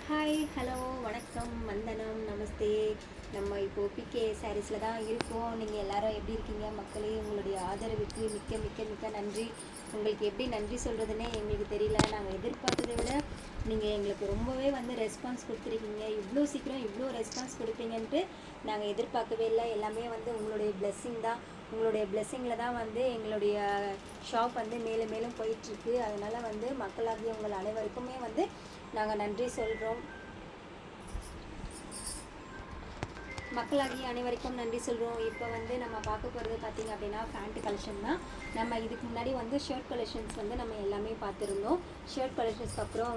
Hi, hello, வணக்கம், வந்தனம், நமஸ்தே. நம்ம இப்போது பிகே சாரீஸில் தான் இருக்கோம். நீங்கள் எல்லாரும் எப்படி இருக்கீங்க மக்களே? உங்களுடைய ஆதரவுக்கு மிக்க மிக்க மிக்க நன்றி. உங்களுக்கு எப்படி நன்றி சொல்கிறதுனே எங்களுக்கு தெரியல. நாங்கள் எதிர்பார்த்ததை விட நீங்கள் எங்களுக்கு ரொம்பவே ரெஸ்பான்ஸ் கொடுத்துருக்கீங்க. இவ்வளோ சீக்கிரம் இவ்வளோ ரெஸ்பான்ஸ் கொடுப்பீங்கன்ட்டு நாங்கள் எதிர்பார்க்கவே இல்லை. எல்லாமே உங்களுடைய பிளெஸ்ஸிங் தான். உங்களுடைய பிளெஸ்ஸிங்கில் தான் எங்களுடைய ஷாப் மேலும் மேலும் போயிட்டுருக்கு. அதனால் மக்களாகிய உங்கள் அனைவருக்குமே நாங்கள் நன்றி சொல்கிறோம். மக்களாகிய அனைவருக்கும் நன்றி சொல்கிறோம். இப்போ நம்ம பார்க்க போகிறது பார்த்திங்க அப்படின்னா ஃபேண்ட் கலெக்ஷன் தான். நம்ம இதுக்கு முன்னாடி ஷர்ட் கலெக்ஷன்ஸ் நம்ம எல்லாமே பார்த்துருந்தோம். ஷர்ட் கலெக்ஷன்ஸ்க்கு அப்புறம்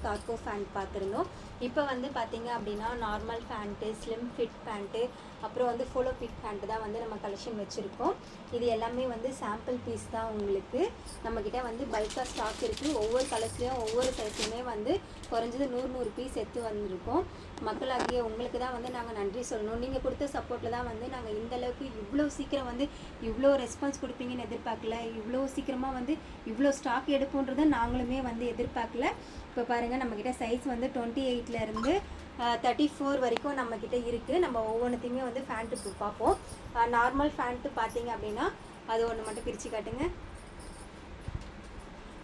கார்கோ ஃபேண்ட் பார்த்துருந்தோம். இப்போ பார்த்திங்க அப்படின்னா normal pant, slim fit pant, அப்புறம் ஃபோலோ ஃபிட் பேண்ட்டு தான் நம்ம கலெக்ஷன் வச்சுருக்கோம். இது எல்லாமே சாம்பிள் பீஸ் தான். உங்களுக்கு நம்மக்கிட்ட பல்காக ஸ்டாக் இருக்குது. ஒவ்வொரு கலர்ஸ்லேயும் ஒவ்வொரு சைஸ்லையுமே குறைஞ்சது 100 பீஸ் எடுத்து வந்திருக்கோம். மக்களாகிய உங்களுக்கு தான் நாங்கள் நன்றி சொல்லணும். நீங்கள் கொடுத்த சப்போர்ட்டில் தான் நாங்கள் இந்தளவுக்கு இவ்வளோ சீக்கிரம் இவ்வளோ ரெஸ்பான்ஸ் கொடுப்பீங்கன்னு எதிர்பார்க்கல. இவ்வளோ சீக்கிரமாக இவ்வளோ ஸ்டாக் எடுப்போன்றதை நாங்களுமே எதிர்பார்க்கல. இப்போ பாருங்கள், நம்மக்கிட்ட சைஸ் 28லேருந்து 34 வரைக்கும் நம்மக்கிட்ட இருக்குது. நம்ம ஒவ்வொன்றுத்தையுமே ஃபேண்ட்டு பார்ப்போம். நார்மல் ஃபேண்ட்டு பார்த்தீங்க அப்படின்னா அது ஒன்று மட்டும் பிரித்து காட்டுங்க.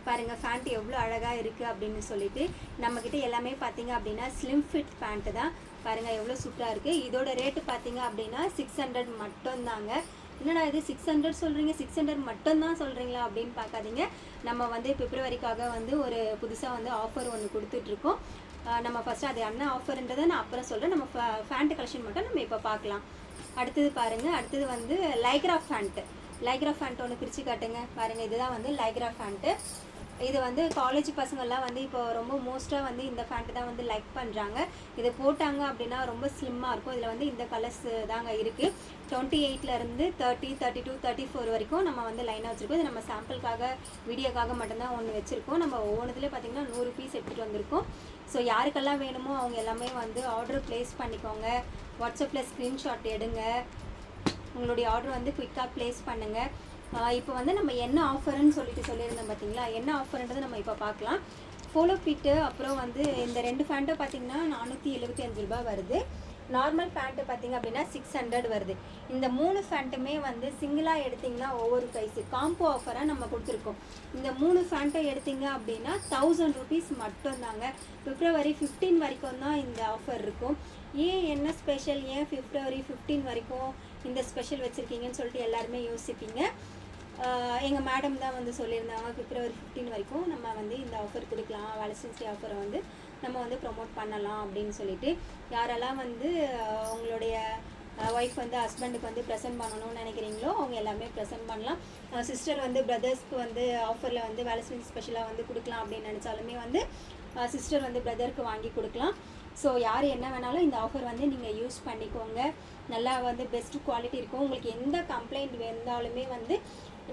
பாருங்கள், ஃபேண்ட் எவ்வளோ அழகாக இருக்குது அப்படின்னு சொல்லிட்டு. நம்மக்கிட்ட எல்லாமே பார்த்தீங்க அப்படின்னா ஸ்லிம் ஃபிட் பேண்ட்டு தான். பாருங்கள் எவ்வளோ சூப்பராக இருக்குது. இதோட ரேட்டு பார்த்தீங்க அப்படின்னா 600 மட்டும்தாங்க. என்னடா இது 600 சொல்கிறீங்க, 600 மட்டும்தான் சொல்கிறீங்களா அப்படின்னு பார்க்காதீங்க. நம்ம பிப்ரவரிக்காக ஒரு புதுசாக ஆஃபர் ஒன்று கொடுத்துட்ருக்கோம். நம்ம ஃபஸ்ட்டு அது என்ன ஆஃபர்ன்றதை நான் அப்புறம் சொல்கிறேன். நம்ம ஃபேண்ட் கலெக்ஷன் மட்டும் நம்ம இப்போ பார்க்கலாம். அடுத்தது பாருங்கள், அடுத்தது லைக்ரா ஃபேண்ட்டு. லைக்ரா ஃபேண்ட் ஒன்று பிரித்து காட்டுங்க. பாருங்கள், இதுதான் லைக்ரா ஃபேண்ட்டு. இது காலேஜ் பசங்கள்லாம் இப்போ ரொம்ப மோஸ்ட்டாக இந்த ஃபேண்ட்டு தான் லைக் பண்ணுறாங்க. இதை போட்டாங்க அப்படின்னா ரொம்ப ஸ்லிம்மாக இருக்கும். இதில் இந்த கலர்ஸ் தாங்க இருக்குது. 28லேருந்து 30, 32, 34 வரைக்கும் நம்ம லைனாக வச்சுருக்கோம். இது நம்ம சாம்பிளுக்காக வீடியோக்காக மட்டும்தான் ஒன்று வச்சுருக்கோம். நம்ம ஒவ்வொன்றுத்துலேயே பார்த்திங்கன்னா 100 பீஸ் எடுத்துகிட்டு வந்திருக்கோம். ஸோ யாருக்கெல்லாம் வேணுமோ அவங்க எல்லாமே ஆர்டர் ப்ளேஸ் பண்ணிக்கோங்க. வாட்ஸ்அப்பில் ஸ்க்ரீன்ஷாட் எடுங்க. உங்களுடைய ஆர்டர் குயிக்காக ப்ளேஸ் பண்ணுங்கள். இப்போ நம்ம என்ன ஆஃபர்னு சொல்லியிருந்தோம் பார்த்தீங்களா? என்ன ஆஃபர்ன்றது நம்ம இப்போ பார்க்கலாம். ஃபோலோ ஃபிட்டு அப்புறம் இந்த 2 ஃபேண்ட்டை பார்த்திங்கன்னா 475 ரூபா வருது. நார்மல் ஃபேண்ட்டு பார்த்திங்க அப்படின்னா 600 வருது. இந்த 3 ஃபேண்ட்டுமே சிங்கிளாக எடுத்திங்கன்னா ஒவ்வொரு ப்ரைஸு காம்போ ஆஃபராக நம்ம கொடுத்துருக்கோம். இந்த 3 ஃபேண்ட்டை எடுத்திங்க அப்படின்னா 1000 ருபீஸ் மட்டும்தாங்க. பிப்ரவரி 15 வரைக்கும் தான் இந்த ஆஃபர் இருக்கும். என்ன ஸ்பெஷல், ஏன் பிப்ரவரி 15 வரைக்கும் இந்த ஸ்பெஷல் வச்சுருக்கீங்கன்னு சொல்லிட்டு எல்லாருமே யோசிப்பீங்க. எங்கள் மேடம் தான் சொல்லியிருந்தாங்க, பிப்ரவரி 15 வரைக்கும் நம்ம இந்த ஆஃபர் கொடுக்கலாம், வேலண்டைன்ஸ் டே ஆஃபரை நம்ம ப்ரொமோட் பண்ணலாம் அப்படின்னு சொல்லிட்டு. யாரெல்லாம் உங்களுடைய ஒய்ஃப் ஹஸ்பண்டுக்கு ப்ரெசென்ட் பண்ணணும்னு நினைக்கிறீங்களோ அவங்க எல்லாமே ப்ரெசென்ட் பண்ணலாம். சிஸ்டர் பிரதர்ஸ்க்கு ஆஃபரில் வேலண்டைன்ஸ் ஸ்பெஷலாக கொடுக்கலாம் அப்படின்னு நினச்சாலுமே சிஸ்டர் பிரதருக்கு வாங்கி கொடுக்கலாம். ஸோ யார் என்ன வேணாலும் இந்த ஆஃபர் நீங்கள் யூஸ் பண்ணிக்கோங்க. நல்லா பெஸ்ட்டு குவாலிட்டி இருக்கும். உங்களுக்கு எந்த கம்ப்ளைண்ட் வந்தாலுமே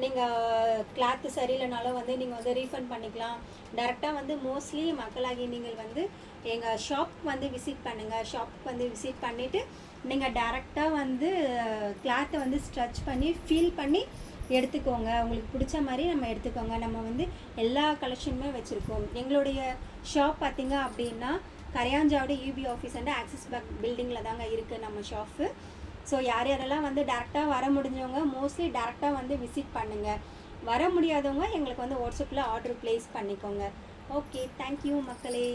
நீங்கள் கிளாத்து சரியில்லைனாலும் நீங்கள் ரீஃபண்ட் பண்ணிக்கலாம். டேரெக்டாக மோஸ்ட்லி மக்களாகி நீங்கள் எங்கள் ஷாப் விசிட் பண்ணுங்கள். ஷாப்புக்கு விசிட் பண்ணிவிட்டு நீங்கள் டேரெக்டாக கிளாத்தை ஸ்ட்ரெச் பண்ணி ஃபீல் பண்ணி எடுத்துக்கோங்க. உங்களுக்கு பிடிச்ச மாதிரி நம்ம எடுத்துக்கோங்க. நம்ம எல்லா கலெக்ஷனுமே வச்சுருக்கோம். எங்களுடைய ஷாப் பார்த்திங்க அப்படின்னா Karayanchavadi UP office axis bank பில்டிங்கில் தாங்க இருக்குது நம்ம ஷாப்பு. ஸோ யாரெல்லாம் டேரெக்டாக வர முடிஞ்சவங்க மோஸ்ட்லி டேரெக்டாக விசிட் பண்ணுங்கள். வர முடியாதவங்க எங்களுக்கு வாட்ஸ்அப்பில் ஆர்டர் ப்ளேஸ் பண்ணிக்கோங்க. ஓகே, தேங்க்யூ மக்களே.